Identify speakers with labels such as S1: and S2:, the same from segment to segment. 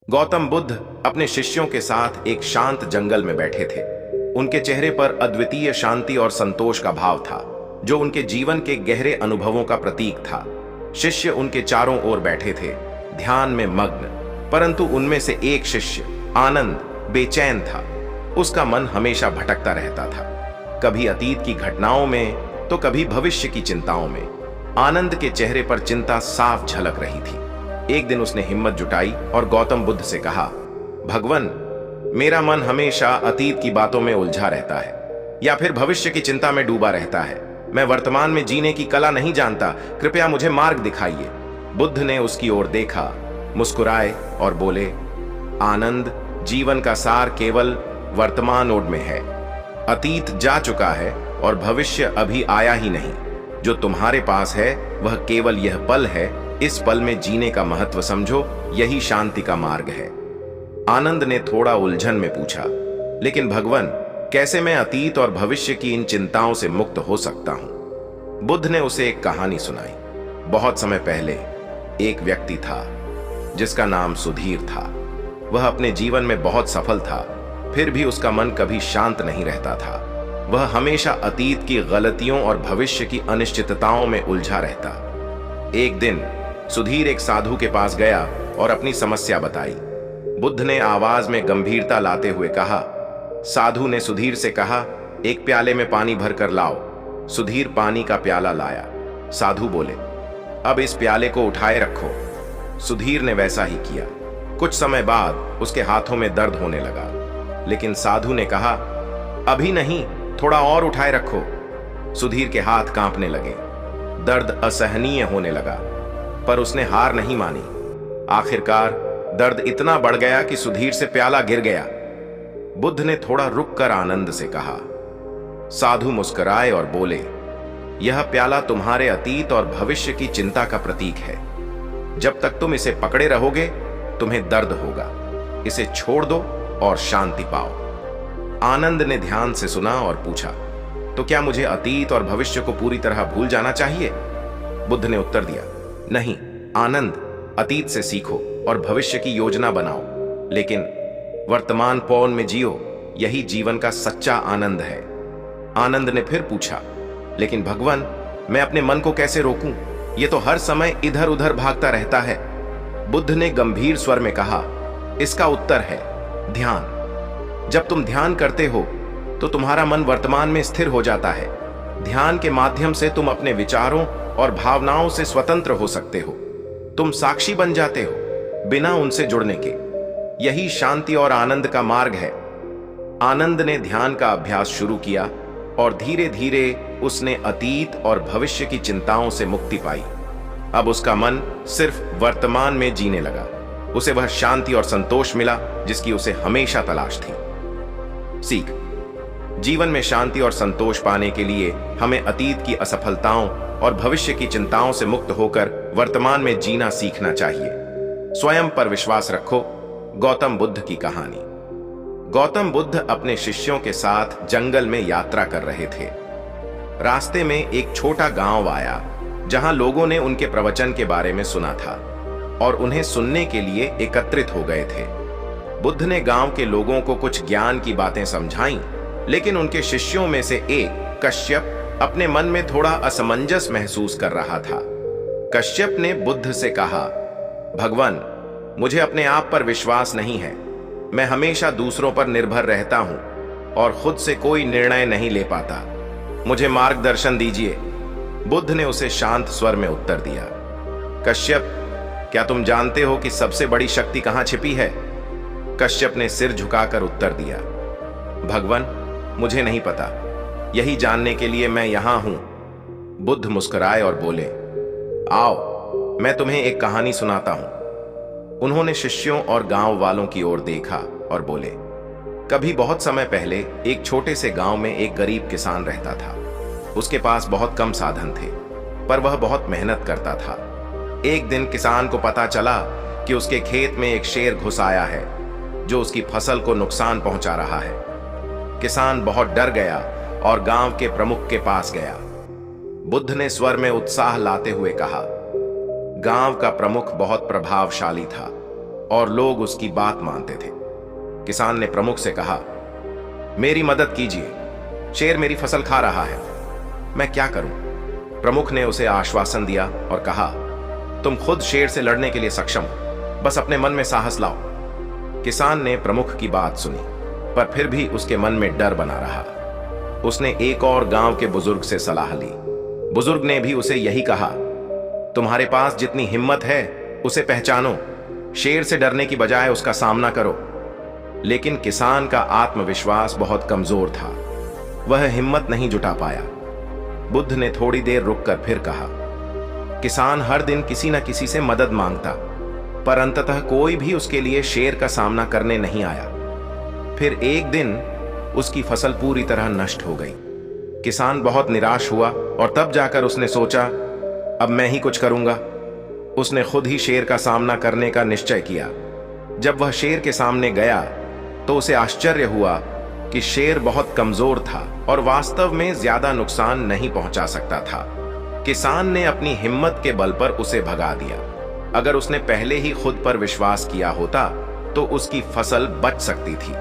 S1: गौतम बुद्ध अपने शिष्यों के साथ एक शांत जंगल में बैठे थे। उनके चेहरे पर अद्वितीय शांति और संतोष का भाव था, जो उनके जीवन के गहरे अनुभवों का प्रतीक था। शिष्य उनके चारों ओर बैठे थे, ध्यान में मग्न, परंतु उनमें से एक शिष्य आनंद बेचैन था। उसका मन हमेशा भटकता रहता था, कभी अतीत की घटनाओं में तो कभी भविष्य की चिंताओं में। आनंद के चेहरे पर चिंता साफ झलक रही थी। एक दिन उसने हिम्मत जुटाई और गौतम बुद्ध से कहा, भगवन, मेरा मन हमेशा अतीत की बातों में उलझा रहता है या फिर भविष्य की चिंता में डूबा रहता है। मैं वर्तमान में जीने की कला नहीं जानता, कृपया मुझे मार्ग दिखाइए। बुद्ध ने उसकी ओर देखा, मुस्कुराए और बोले, आनंद, जीवन का सार केवल वर्तमान ओड में है। अतीत जा चुका है और भविष्य अभी आया ही नहीं। जो तुम्हारे पास है वह केवल यह पल है। इस पल में जीने का महत्व समझो, यही शांति का मार्ग है। आनंद ने थोड़ा उलझन में पूछा, लेकिन भगवन, कैसे मैं अतीत और भविष्य की इन चिंताओं से मुक्त हो सकता हूं? बुद्ध ने उसे एक कहानी सुनाई। बहुत समय पहले एक व्यक्ति था जिसका नाम सुधीर था। वह अपने जीवन में बहुत सफल था, फिर भी उसका मन कभी शांत नहीं रहता था। वह हमेशा अतीत की गलतियों और भविष्य की अनिश्चितताओं में उलझा रहता। एक दिन सुधीर एक साधु के पास गया और अपनी समस्या बताई। बुद्ध ने आवाज में गंभीरता लाते हुए कहा। साधु ने सुधीर से कहा, एक प्याले में पानी भरकर लाओ। सुधीर पानी का प्याला लाया। साधु बोले, अब इस प्याले को उठाए रखो। सुधीर ने वैसा ही किया। कुछ समय बाद उसके हाथों में दर्द होने लगा, लेकिन साधु ने कहा, अभी नहीं, थोड़ा और उठाए रखो। सुधीर के हाथ कांपने लगे, दर्द असहनीय होने लगा, पर उसने हार नहीं मानी। आखिरकार दर्द इतना बढ़ गया कि सुधीर से प्याला गिर गया। बुद्ध ने थोड़ा रुककर आनंद से कहा। साधु मुस्कुराए और बोले, यह प्याला तुम्हारे अतीत और भविष्य की चिंता का प्रतीक है। जब तक तुम इसे पकड़े रहोगे तुम्हें दर्द होगा। इसे छोड़ दो और शांति पाओ। आनंद ने ध्यान से सुना और पूछा, तो क्या मुझे अतीत और भविष्य को पूरी तरह भूल जाना चाहिए? बुद्ध ने उत्तर दिया, नहीं आनंद, अतीत से सीखो और भविष्य की योजना बनाओ, लेकिन वर्तमान पौन में जियो। यही जीवन का सच्चा आनंद है। आनंद ने फिर पूछा, लेकिन भगवान, मैं अपने मन को कैसे रोकूं? यह तो हर समय इधर उधर भागता रहता है। बुद्ध ने गंभीर स्वर में कहा, इसका उत्तर है ध्यान। जब तुम ध्यान करते हो तो तुम्हारा मन वर्तमान में स्थिर हो जाता है। ध्यान के माध्यम से तुम अपने विचारों और भावनाओं से स्वतंत्र हो सकते हो। तुम साक्षी बन जाते हो, बिना उनसे जुड़ने के। यही शांति और आनंद का मार्ग है। आनंद ने ध्यान का अभ्यास शुरू किया और धीरे धीरे उसने अतीत और भविष्य की चिंताओं से मुक्ति पाई। अब उसका मन सिर्फ वर्तमान में जीने लगा। उसे वह शांति और संतोष मिला जिसकी उसे हमेशा तलाश थी। सीख, जीवन में शांति और संतोष पाने के लिए हमें अतीत की असफलताओं और भविष्य की चिंताओं से मुक्त होकर वर्तमान में जीना सीखना चाहिए। स्वयं पर विश्वास रखो। गौतम बुद्ध की कहानी। गौतम बुद्ध अपने शिष्यों के साथ जंगल में यात्रा कर रहे थे। रास्ते में एक छोटा गांव आया जहां लोगों ने उनके प्रवचन के बारे में सुना था और उन्हें सुनने के लिए एकत्रित हो गए थे। बुद्ध ने गांव के लोगों को कुछ ज्ञान की बातें समझाईं, लेकिन उनके शिष्यों में से एक कश्यप अपने मन में थोड़ा असमंजस महसूस कर रहा था। कश्यप ने बुद्ध से कहा, भगवान, मुझे अपने आप पर विश्वास नहीं है। मैं हमेशा दूसरों पर निर्भर रहता हूं और खुद से कोई निर्णय नहीं ले पाता। मुझे मार्गदर्शन दीजिए। बुद्ध ने उसे शांत स्वर में उत्तर दिया, कश्यप, क्या तुम जानते हो कि सबसे बड़ी शक्ति कहां छिपी है? कश्यप ने सिर झुकाकर उत्तर दिया, भगवान, मुझे नहीं पता। यही जानने के लिए मैं यहां हूं। बुद्ध मुस्कुराए और बोले, आओ, मैं तुम्हें एक कहानी सुनाता हूं। उन्होंने शिष्यों और गांव वालों की ओर देखा और बोले, कभी बहुत समय पहले एक छोटे से गांव में एक गरीब किसान रहता था। उसके पास बहुत कम साधन थे, पर वह बहुत मेहनत करता था। एक दिन किसान को पता चला कि उसके खेत में एक शेर घुस आया है जो उसकी फसल को नुकसान पहुंचा रहा है। किसान बहुत डर गया और गांव के प्रमुख के पास गया। बुद्ध ने स्वर में उत्साह लाते हुए कहा, गांव का प्रमुख बहुत प्रभावशाली था। और लोग उसकी बात मानते थे। किसान ने प्रमुख से कहा, मेरी मदद कीजिए, शेर मेरी फसल खा रहा है, मैं क्या करूं? प्रमुख ने उसे आश्वासन दिया और कहा, तुम खुद शेर से लड़ने के लिए सक्षम हो, बस अपने मन में साहस लाओ। किसान ने प्रमुख की बात सुनी, पर फिर भी उसके मन में डर बना रहा। उसने एक और गांव के बुजुर्ग से सलाह ली। बुजुर्ग ने भी उसे यही कहा, तुम्हारे पास जितनी हिम्मत है उसे पहचानो, शेर से डरने की बजाय उसका सामना करो। लेकिन किसान का आत्मविश्वास बहुत कमजोर था, वह हिम्मत नहीं जुटा पाया। बुद्ध ने थोड़ी देर रुककर फिर कहा, किसान हर दिन किसी न किसी से मदद मांगता, पर अंततः कोई भी उसके लिए शेर का सामना करने नहीं आया। फिर एक दिन उसकी फसल पूरी तरह नष्ट हो गई। किसान बहुत निराश हुआ और तब जाकर उसने सोचा, अब मैं ही कुछ करूंगा। उसने खुद ही शेर का सामना करने का निश्चय किया। जब वह शेर के सामने गया तो उसे आश्चर्य हुआ कि शेर बहुत कमजोर था और वास्तव में ज्यादा नुकसान नहीं पहुंचा सकता था। किसान ने अपनी हिम्मत के बल पर उसे भगा दिया। अगर उसने पहले ही खुद पर विश्वास किया होता तो उसकी फसल बच सकती थी।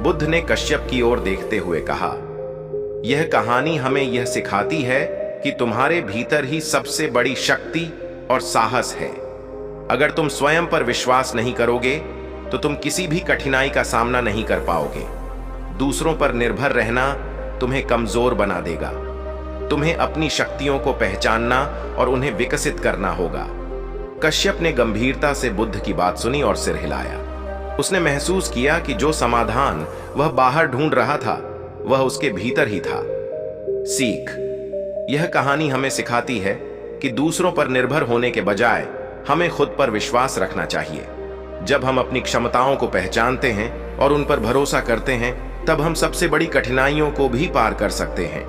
S1: बुद्ध ने कश्यप की ओर देखते हुए कहा, यह कहानी हमें यह सिखाती है कि तुम्हारे भीतर ही सबसे बड़ी शक्ति और साहस है। अगर तुम स्वयं पर विश्वास नहीं करोगे तो तुम किसी भी कठिनाई का सामना नहीं कर पाओगे। दूसरों पर निर्भर रहना तुम्हें कमजोर बना देगा। तुम्हें अपनी शक्तियों को पहचानना और उन्हें विकसित करना होगा। कश्यप ने गंभीरता से बुद्ध की बात सुनी और सिर हिलाया। उसने महसूस किया कि जो समाधान वह बाहर ढूंढ रहा था वह उसके भीतर ही था। सीख, यह कहानी हमें सिखाती है कि दूसरों पर निर्भर होने के बजाय हमें खुद पर विश्वास रखना चाहिए। जब हम अपनी क्षमताओं को पहचानते हैं और उन पर भरोसा करते हैं, तब हम सबसे बड़ी कठिनाइयों को भी पार कर सकते हैं।